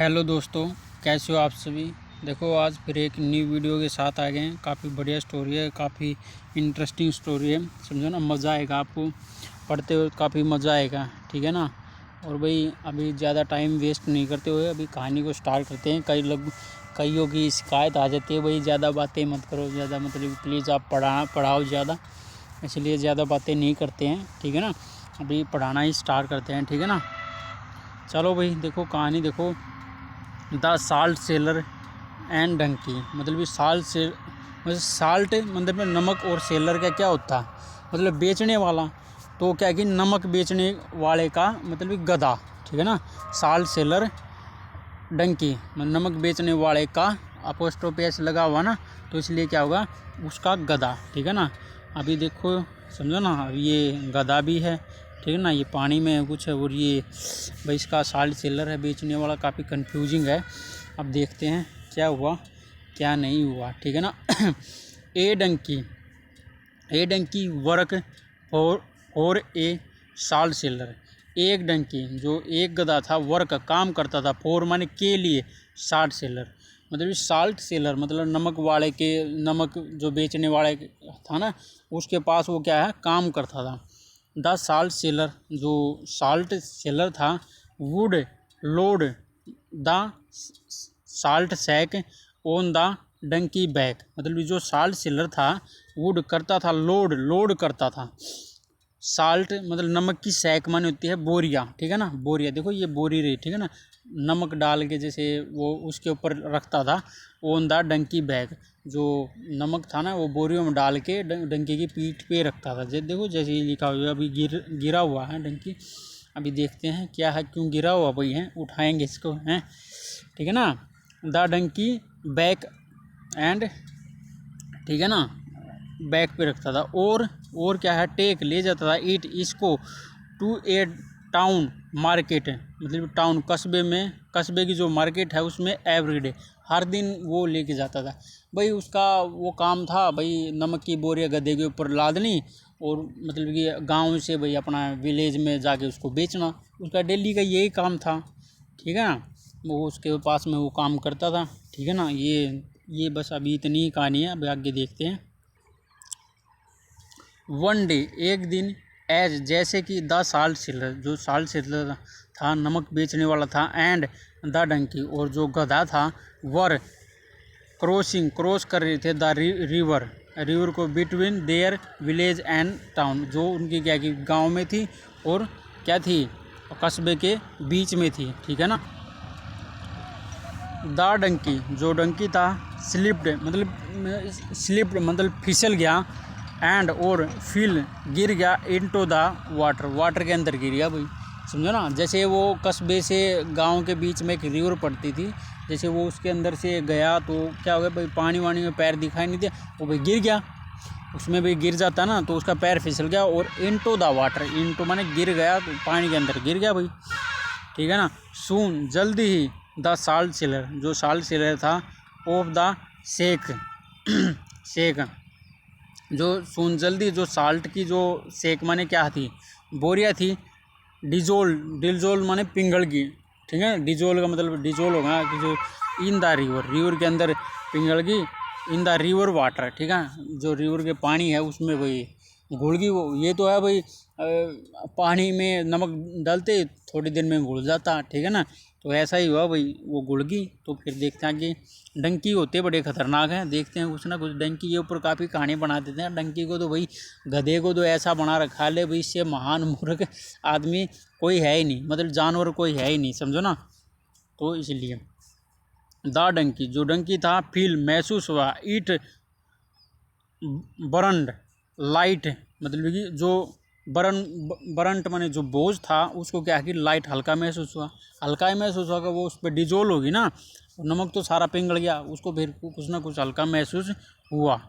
Hello दोस्तों, कैसे हो आप सभी। देखो आज फिर एक न्यू वीडियो के साथ आ गए हैं। काफ़ी बढ़िया स्टोरी है, काफ़ी इंटरेस्टिंग स्टोरी है, समझो ना। मज़ा आएगा आपको पढ़ते हुए, काफ़ी मज़ा आएगा, ठीक है ना। और भाई अभी ज़्यादा टाइम वेस्ट नहीं करते हुए अभी कहानी को स्टार्ट करते हैं। कईयों की शिकायत आ जाती है, भाई ज़्यादा बातें मत करो, ज़्यादा मतलब प्लीज़ आप पढ़ाओ ज़्यादा, इसलिए ज़्यादा बातें नहीं करते हैं, ठीक है ना। अभी पढ़ाना ही स्टार्ट करते हैं, ठीक है ना। चलो भाई देखो कहानी देखो। The salt seller and donkey, मतलब साल्ट मतलब नमक, और सेलर का क्या होता है मतलब बेचने वाला। तो क्या कि नमक बेचने वाले का मतलब गधा, ठीक है ना। साल्ट सेलर डंकी मतलब नमक बेचने वाले का अपोस्ट्रोफी लगा हुआ ना, तो इसलिए क्या होगा उसका गधा, ठीक है ना। अभी देखो समझो ना, अभी ये गधा भी है, ठीक है ना। ये पानी में है कुछ है, और ये भाई इसका साल्ट सेलर है बेचने वाला। काफ़ी कंफ्यूजिंग है। अब देखते हैं क्या हुआ क्या नहीं हुआ, ठीक है ना। A donkey work for a salt seller. एक डंकी जो एक गधा था, वर्क काम करता था, फॉर माने के लिए, साल्ट सेलर मतलब साल्ट सेलर मतलब नमक जो बेचने वाले था ना, उसके पास वो क्या है काम करता था। द साल्ट सेलर जो साल्ट सेलर था, would load the salt sack on the donkey back, मतलब जो साल्ट सेलर था वुड करता था, लोड करता था। साल्ट मतलब नमक की सैक माने होती है बोरिया, ठीक है ना। बोरिया देखो ये बोरी रही, ठीक है ना। नमक डाल के जैसे वो उसके ऊपर रखता था, ऑन द डंकी बैग, जो नमक था ना वो बोरियों में डाल के डंकी की पीठ पे रखता था। देखो जैसे ये लिखा हुआ है, अभी गिरा हुआ है डंकी। अभी देखते हैं क्या है, क्यों गिरा हुआ भाई है, उठाएंगे इसको हैं, ठीक है ना। द डंकी बैक एंड, ठीक है ना, बैक पे रखता था। और क्या है, टेक ले जाता था, ईट इसको, टू ए टाउन मार्केट, मतलब टाउन कस्बे की जो मार्केट है उसमें एवरीडे, हर दिन वो लेके जाता था। भाई उसका वो काम था भाई, नमक की बोरियां गधे के ऊपर लादनी, और मतलब कि गांव से भाई अपना विलेज में जाके उसको बेचना, उसका डेली का यही काम था, ठीक है ना। वो उसके पास में वो काम करता था, ठीक है ना। ये बस अभी इतनी ही कहानी है, अभी आगे देखते हैं। वन डे एक दिन, एज जैसे कि द साल्ट सेलर जो साल्ट सेलर था, नमक बेचने वाला था, एंड द डंकी और जो गधा था, वर क्रॉस कर रहे थे द रिवर को, between their village and town, जो उनकी क्या की गांव में थी और क्या थी कस्बे के बीच में थी, ठीक है ना। द डंकी जो डंकी था, स्लिप्ड मतलब फिसल गया, एंड और फिल गिर गया, इनटू द वाटर के अंदर गिर गया भाई, समझो ना। जैसे वो कस्बे से गांव के बीच में एक रिवर पड़ती थी, जैसे वो उसके अंदर से गया तो क्या हो गया भाई, पानी वानी में पैर दिखाई नहीं दिया, वो भाई गिर गया। उसमें भी गिर जाता ना तो उसका पैर फिसल गया, और इनटू द वाटर, इनटू माने गिर गया, तो पानी के अंदर गिर गया भाई, ठीक है ना। सून जल्दी ही, द साल्ट सेलर जो साल्ट सेलर था, ऑफ द सेक सेक जो सून जल्दी, जो साल्ट की जो सेक माने क्या थी, बोरिया थी, डिजोल माने पिंगल की, ठीक है। डिजोल का मतलब डिजोल होगा कि जो इन द रिवर के अंदर पिंगल की, इन द रिवर वाटर, ठीक है, जो रिवर के पानी है उसमें भाई घुल गई वो। ये तो है भाई पानी में नमक डालते थोड़ी देर में घुल जाता, ठीक है ना। तो ऐसा ही हुआ भाई, वो घुल गई। तो फिर देखते हैं कि डंकी होते बड़े खतरनाक हैं, देखते हैं कुछ ना कुछ डंकी के ऊपर काफ़ी कहानी बना देते हैं। डंकी को तो भाई गधे को तो ऐसा बना रखा है भाई, इससे महान मूर्ख आदमी कोई है ही नहीं, मतलब जानवर कोई है ही नहीं, समझो ना। तो इसलिए द डंकी जो डंकी था, फील महसूस हुआ, ईट बरंड लाइट, मतलब कि जो बरंट माने जो बोझ था उसको क्या कि लाइट हल्का महसूस हुआ, हल्का ही महसूस हुआ कि वो उस पर डिजोल होगी ना, नमक तो सारा पिघल गया, उसको फिर कुछ ना कुछ हल्का महसूस हुआ।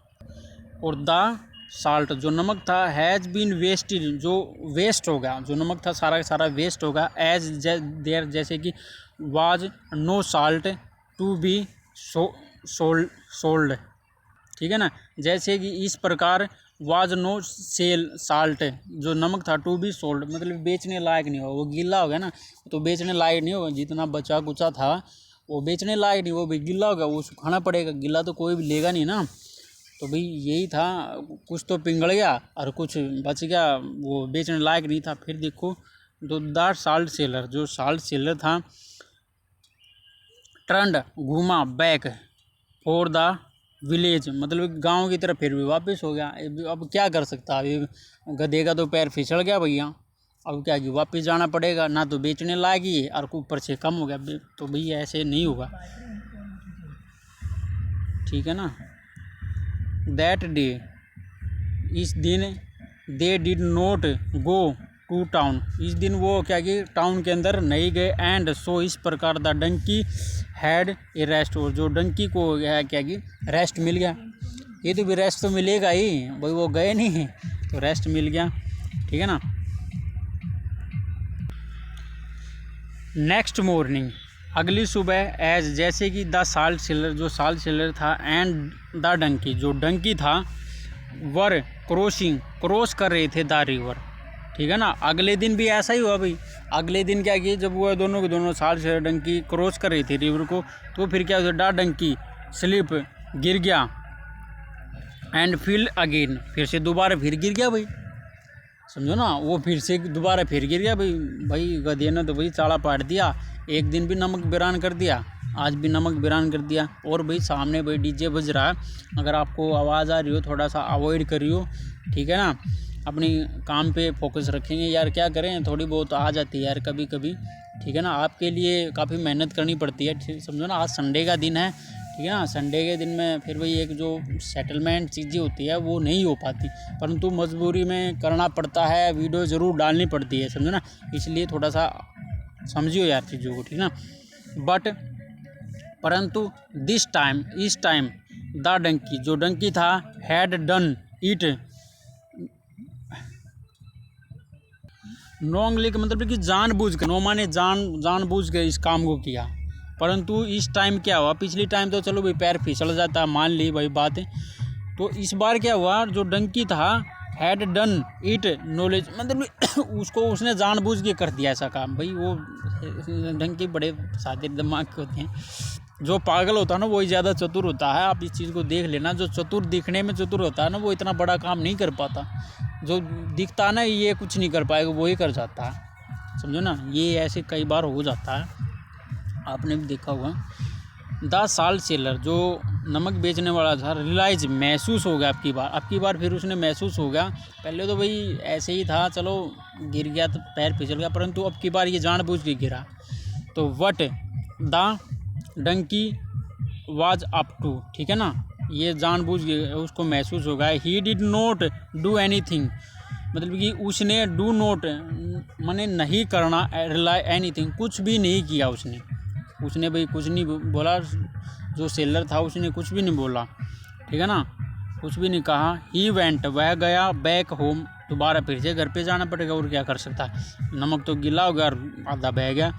और द साल्ट जो नमक था, हैज़ बीन वेस्टेड जो वेस्ट हो गया, जो नमक था सारा का सारा वेस्ट होगा, एज देयर जैसे कि was no salt to be sold, ठीक है ना। जैसे कि इस प्रकार वाज नो सेल साल्ट, जो नमक था टू बी सोल्ड, मतलब बेचने लायक नहीं होगा, वो गीला हो गया ना तो बेचने लायक नहीं होगा, जितना बचा कुचा था वो बेचने लायक नहीं, वो भी गीला होगा, वो सुखाना पड़ेगा, गीला तो कोई भी लेगा नहीं ना। तो भाई यही था, कुछ तो पिघल गया और कुछ बच गया, वो बेचने लायक नहीं था। फिर देखो द साल्ट सेलर, जो साल्ट सेलर था टर्न्ड घूमा बैक फॉर द विलेज, मतलब गांव की तरफ फिर भी वापस हो गया। अब क्या कर सकता है, अभी गधे का तो पैर फिसल गया भैया, अब क्या कि वापस जाना पड़ेगा, ना तो बेचने लायक ही और ऊपर से कम हो गया, तो भैया ऐसे नहीं होगा, ठीक है ना। दैट डे, इस दिन they did not go to town, इस दिन वो क्या कि टाउन के अंदर नहीं गए। एंड सो इस प्रकार the donkey had a rest, और जो डंकी को है क्या कि रेस्ट मिल गया, ये तो भी रेस्ट तो मिलेगा ही भाई, वो गए नहीं तो रेस्ट मिल गया, ठीक है ना। नेक्स्ट मॉर्निंग, अगली सुबह, एज जैसे कि द साल्ट सेलर, जो साल्ट सेलर था, एंड द डंकी, जो डंकी था, वर क्रॉस कर रहे थे द रिवर, ठीक है ना। अगले दिन भी ऐसा ही हुआ भाई, अगले दिन क्या किया, जब वो दोनों के दोनों साल्ट सेलर डंकी क्रॉस कर रही थी रिवर को, तो फिर क्या हुआ, द डंकी स्लिप गिर गया, एंड फिल अगेन, फिर से दोबारा फिर गिर गया भाई, समझो ना, वो फिर से दोबारा फिर गिर गया भाई गधे ने तो भाई चाड़ा पाट दिया, एक दिन भी नमक बिरान कर दिया, आज भी नमक बिरान कर दिया। और भाई सामने भाई डीजे बज रहा है, अगर आपको आवाज़ आ रही हो थोड़ा सा अवॉइड करियो, ठीक है ना, अपनी काम पे फोकस रखेंगे यार, क्या करें, थोड़ी बहुत आ जाती है यार कभी कभी, ठीक है ना, आपके लिए काफ़ी मेहनत करनी पड़ती है, समझो ना। आज संडे का दिन है, ठीक है ना, संडे के दिन में फिर वही एक जो सेटलमेंट चीज़ें होती है वो नहीं हो पाती, परंतु मजबूरी में करना पड़ता है, वीडियो ज़रूर डालनी पड़ती है, समझो ना, इसलिए थोड़ा सा समझियो यार चीज़ों को, ठीक ना। बट परंतु दिस टाइम, इस टाइम द डंकी, जो डंकी था, हैड डन इट नॉन्गली, का मतलब कि जानबूझ कर, नो माने जानबूझ के इस काम को किया, परंतु इस टाइम क्या हुआ, पिछली टाइम तो चलो भाई पैर फिसल जाता, मान ली भाई बात है, तो इस बार क्या हुआ, जो डंकी था, हैड डन इट नॉलेज, मतलब उसको उसने जानबूझ के कर दिया ऐसा काम भाई। वो डंकी बड़े सादे दिमाग के होते हैं, जो पागल होता है ना वही ज़्यादा चतुर होता है, आप इस चीज़ को देख लेना, जो चतुर दिखने में चतुर होता है ना वो इतना बड़ा काम नहीं कर पाता, जो दिखता है ना ये कुछ नहीं कर पाएगा वही कर जाता है, समझो ना, ये ऐसे कई बार हो जाता है, आपने भी देखा होगा। द साल्ट सेलर, जो नमक बेचने वाला था, रियलाइज, महसूस हो गया, अब की बार फिर उसने महसूस हो गया, पहले तो भाई ऐसे ही था, चलो गिर गया तो पैर फिसल गया, परंतु अब की बार ये जानबूझ के गिरा, तो what the donkey was up to, ठीक है ना, ये जानबूझ के उसको महसूस हो गया। He did not do anything, मतलब कि उसने डू नॉट माने नहीं करना, रिलाई एनीथिंग, कुछ भी नहीं किया उसने भाई कुछ नहीं बोला, जो सेलर था उसने कुछ भी नहीं बोला, ठीक है ना, कुछ भी नहीं कहा। ही वेंट, वह गया, बैक होम, दोबारा फिर से घर पे जाना पड़ेगा, और क्या कर सकता है, नमक तो गीला हो गया और आधा बह गया।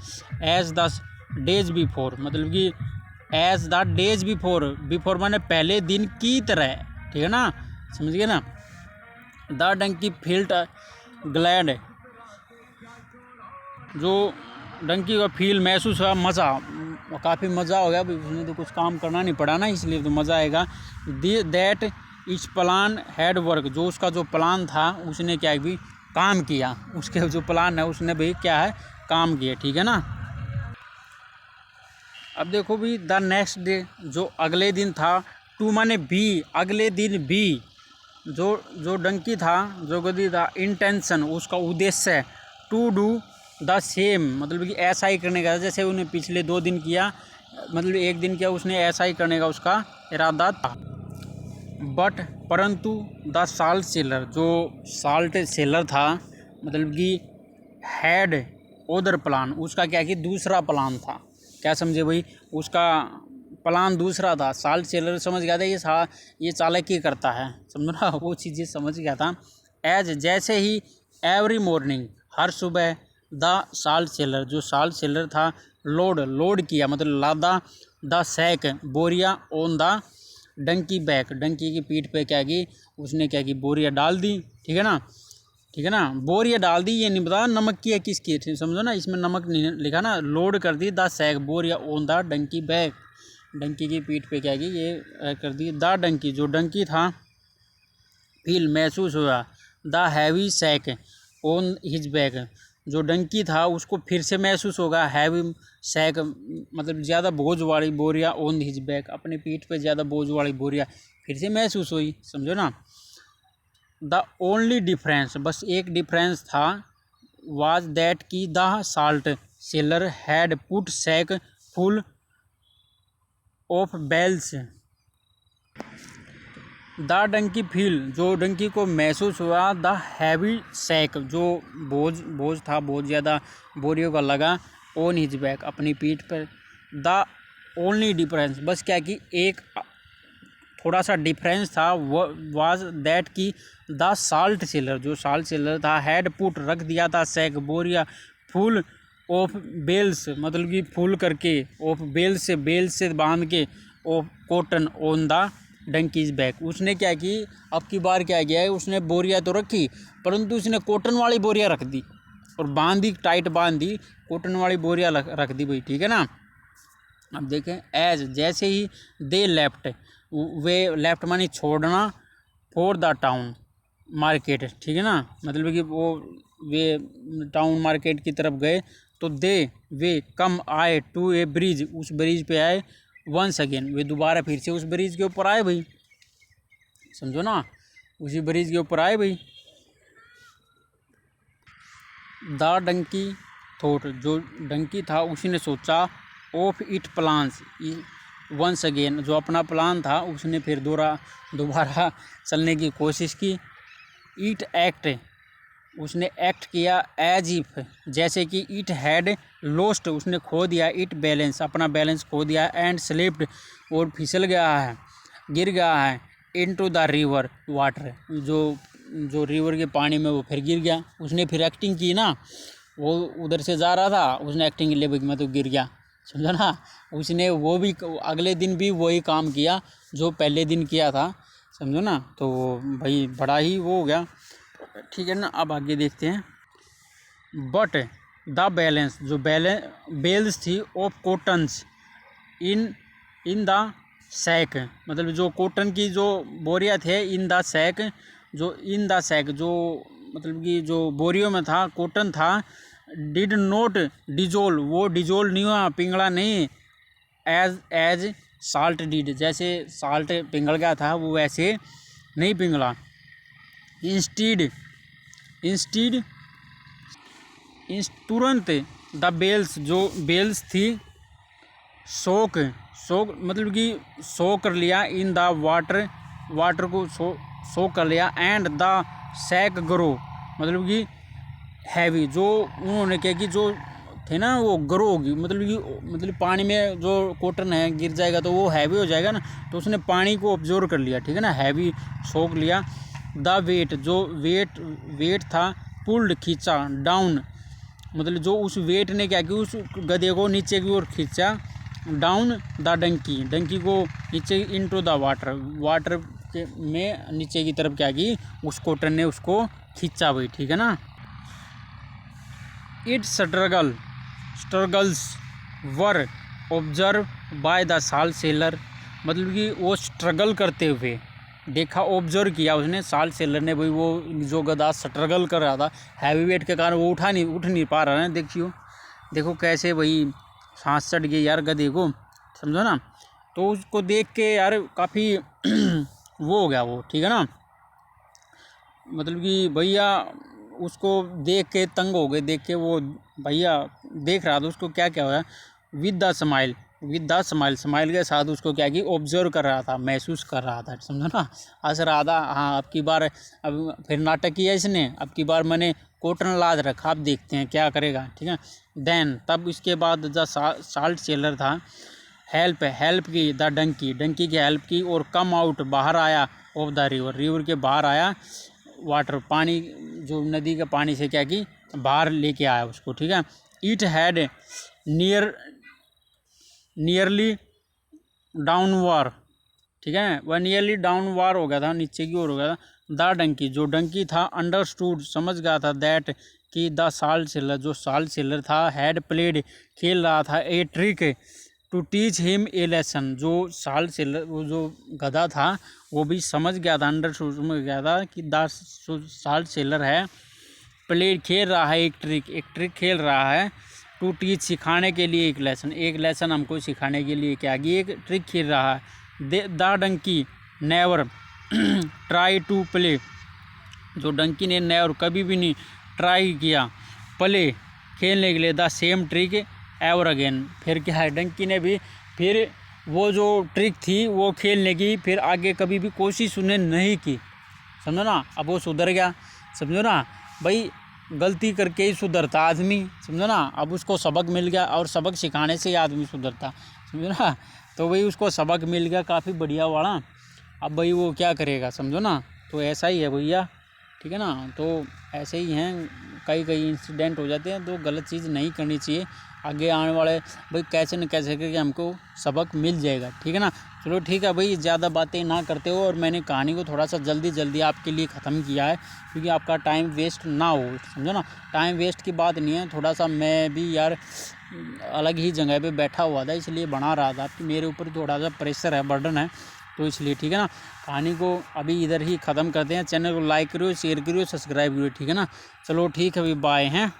एज द डेज बिफोर, मतलब कि एज द डेज बिफोर माने पहले दिन की तरह, ठीक है ना, समझ गए ना। द डंकी फील्ड ग्लैड, जो डंकी का फील महसूस हुआ, मज़ा, काफ़ी मज़ा हो गया, उसने तो कुछ काम करना नहीं पड़ा ना, इसलिए तो मज़ा आएगा। That etch plan had work, जो उसका जो प्लान था उसने क्या भी काम किया, उसके जो प्लान है उसने भी क्या है काम किया, ठीक है ना। अब देखो भी द नेक्स्ट डे, जो अगले दिन था, टू माने भी, अगले दिन भी, जो डंकी था, जो गधी था, इंटेंशन, उसका उद्देश्य, टू डू द सेम, मतलब कि ऐसा ही करने का, जैसे उन्हें पिछले 2 दिन किया, मतलब एक दिन किया, उसने ऐसा ही करने का उसका इरादा था। बट परंतु द साल्ट सेलर, जो साल्ट सेलर था, मतलब कि हैड अदर प्लान, उसका क्या कि दूसरा प्लान था, क्या समझे भाई, उसका प्लान दूसरा था। साल्ट सेलर समझ गया था ये चालाकी करता है, समझो ना, वो चीज़ें समझ गया था। एज जैसे ही, एवरी मॉर्निंग, हर सुबह, द साल्ट सेलर, जो साल्ट सेलर था, लोड किया, मतलब लादा द सैक, बोरिया, on the donkey back, donkey की पीठ पे क्या की उसने क्या की बोरिया डाल दी, ठीक है ना, ठीक है ना, बोरिया डाल दी, ये नहीं पता नमक की है किसकी, समझो ना, इसमें नमक नहीं लिखा ना, लोड कर दी द सैक बोरिया on the donkey back, donkey की पीठ पे क्या की ये कर दी, द डंकी जो डंकी था, फील महसूस हुआ, the heavy sack on his back, जो डंकी था उसको फिर से महसूस होगा, हैवी सैक मतलब ज़्यादा बोझ वाली बोरिया ऑन हिज बैक, अपने पीठ पे ज़्यादा बोझ वाली बोरिया फिर से महसूस हुई, समझो ना। द ओनली डिफरेंस, बस एक डिफरेंस था, वाज दैट की the salt seller had put sack full of bales, the donkey feel, जो डंकी को महसूस हुआ, द हैवी सैक, जो बोझ था बहुत ज़्यादा बोरियों का लगा, ऑन हिज बैक, अपनी पीठ पर, द ओनली डिफरेंस, बस क्या कि एक थोड़ा सा डिफरेंस था, वाज दैट की द साल्ट सेलर, जो साल्ट सेलर था, हैड पुट रख दिया था सैक बोरिया फुल ऑफ बेल्स, मतलब कि फुल करके, ऑफ बेल से बांध के, of cotton on the donkeys back, उसने क्या की अब की बार क्या किया है, उसने बोरिया तो रखी परंतु उसने कॉटन वाली बोरिया रख दी और बांधी, टाइट बांधी, कॉटन वाली बोरिया रख दी भाई, ठीक है ना। अब देखें, एज जैसे ही दे लेफ्ट, वे लेफ्ट मानी छोड़ना, फॉर द टाउन मार्केट, ठीक है ना, मतलब कि वो वे टाउन मार्केट की तरफ गए, तो वे कम आए टू ए ब्रिज, उस ब्रिज पे आए, वंस अगेन, वे दोबारा फिर से उस ब्रिज के ऊपर आए भाई, समझो ना, उसी ब्रिज के ऊपर आए भाई। द डंकी थॉट, जो डंकी था उसने सोचा, of it plans once again, जो अपना प्लान था उसने फिर दोबारा चलने की कोशिश की। इट एक्ट, उसने एक्ट किया, एज इफ, जैसे कि इट हैड लॉस्ट, उसने खो दिया, इट बैलेंस, अपना बैलेंस खो दिया, एंड स्लिप्ड, और फिसल गया है, गिर गया है, इनटू द रिवर वाटर, जो रिवर के पानी में वो फिर गिर गया, उसने फिर एक्टिंग की ना, वो उधर से जा रहा था, उसने एक्टिंग के लिए मैं तो गिर गया, समझा ना, उसने वो भी अगले दिन भी वही काम किया जो पहले दिन किया था, समझो ना, तो भाई बड़ा ही वो हो गया, ठीक है ना। अब आगे देखते हैं, बट द बैलेंस, जो बेल्स थी of cottons in the sack, मतलब जो कॉटन की जो बोरिया थे, इन द सैक, जो मतलब कि जो बोरियों में था, कॉटन था, डिड नॉट डिजोल्व, वो डिजोल्व नहीं हुआ, पिघला नहीं, एज साल्ट डिड, जैसे साल्ट पिघल गया था वो वैसे नहीं पिघला, इंस्टीड तुरंत, द बेल्स, जो बेल्स थी, सोक मतलब कि सो कर लिया, इन द वाटर को सो कर लिया, एंड द सैक ग्रो, मतलब कि हैवी, जो उन्होंने क्या कि जो थे ना वो ग्रो होगी, मतलब पानी में जो कॉटन है गिर जाएगा तो वो हैवी हो जाएगा ना, तो उसने पानी को ऑब्जर्व कर लिया, ठीक है ना, हैवी सोख लिया। द वेट, जो वेट था, पुल्ड, खींचा, डाउन, मतलब जो उस वेट ने क्या किया, उस गधे को नीचे की ओर खींचा, डाउन द डंकी को नीचे, इनटू द वाटर के में नीचे की तरफ क्या की, उस कॉटन ने उसको खींचा भाई, ठीक है ना। It struggles were observe by the salt seller, मतलब कि वो स्ट्रगल करते हुए देखा, ऑब्जर्व किया उसने, साल्ट सेलर ने भाई, वो जो गधा स्ट्रगल कर रहा था हैवी वेट के कारण, वो उठ नहीं पा रहा है, देखो कैसे भाई सांस चढ़ गई यार गधे को, समझो ना, तो उसको देख के यार काफ़ी वो हो गया वो, ठीक है ना, मतलब कि भैया उसको देख के तंग हो गए, देख के वो भैया देख रहा था उसको, क्या हुआ, विद द स्माइल के साथ उसको क्या कि ऑब्जर्व कर रहा था, महसूस कर रहा था, समझो ना, हंस रहा था, हाँ अब की बार, अब फिर नाटक किया इसने, अब की बार मैंने कॉटन लाद रखा, अब देखते हैं क्या करेगा, ठीक है। देन, तब इसके बाद जो साल्ट सेलर था, हेल्प की द डंकी की हेल्प की, और कम आउट, बाहर आया, ऑफ द रिवर के बाहर आया, वाटर, पानी, जो नदी के पानी से क्या की बाहर लेके आया उसको, ठीक है। इट हैड नियरली डाउनवार, ठीक है, वह नियरली डाउन वार हो गया था, नीचे की ओर हो गया था। द डंकी, जो डंकी था, अंडरस्टूड, समझ गया था, दैट, कि द साल्ट सेलर, जो साल्ट सेलर था, हैड प्लेड, खेल रहा था, a trick, to teach him a lesson, जो साल्ट सेलर, वो जो गधा था वो भी समझ गया था, अंडरस्टूड समझ गया था कि द साल्ट सेलर है, प्लेड खेल रहा है, एक ट्रिक खेल रहा है, टू टीच सिखाने के लिए, एक लेसन हमको सिखाने के लिए, क्या कि एक ट्रिक खेल रहा है। The donkey never try to play, जो डंकी ने नेवर कभी भी नहीं ट्राई किया, प्ले खेलने के लिए, the same trick ever again, फिर क्या है, डंकी ने भी फिर वो जो ट्रिक थी वो खेलने की फिर आगे कभी भी कोशिश उन्हें नहीं की, समझो ना। अब वो सुधर गया, समझो ना भाई, गलती करके ही सुधरता आदमी, समझो ना। अब उसको सबक मिल गया, और सबक सिखाने से ही आदमी सुधरता, समझो ना। तो भाई उसको सबक मिल गया काफ़ी बढ़िया वाला, अब भाई वो क्या करेगा, समझो ना। तो ऐसा ही है भैया, ठीक है ना। तो ऐसे ही हैं, कई इंसिडेंट हो जाते हैं, तो गलत चीज़ नहीं करनी चाहिए। आगे आने वाले भाई कैसे न कैसे करके हमको सबक मिल जाएगा, ठीक है ना। चलो ठीक है भाई, ज़्यादा बातें ना करते हो, और मैंने कहानी को थोड़ा सा जल्दी आपके लिए ख़त्म किया है, क्योंकि आपका टाइम वेस्ट ना हो, समझो ना। टाइम वेस्ट की बात नहीं है, थोड़ा सा मैं भी यार अलग ही जगह पे बैठा हुआ था, इसलिए बना रहा था, कि मेरे ऊपर थोड़ा सा प्रेशर है, बर्डन है, तो इसलिए, ठीक है ना। कहानी को अभी इधर ही ख़त्म करते हैं। चैनल को लाइक करियो, शेयर करियो, सब्सक्राइब करियो, ठीक है ना। चलो ठीक है भाई, बाय हैं।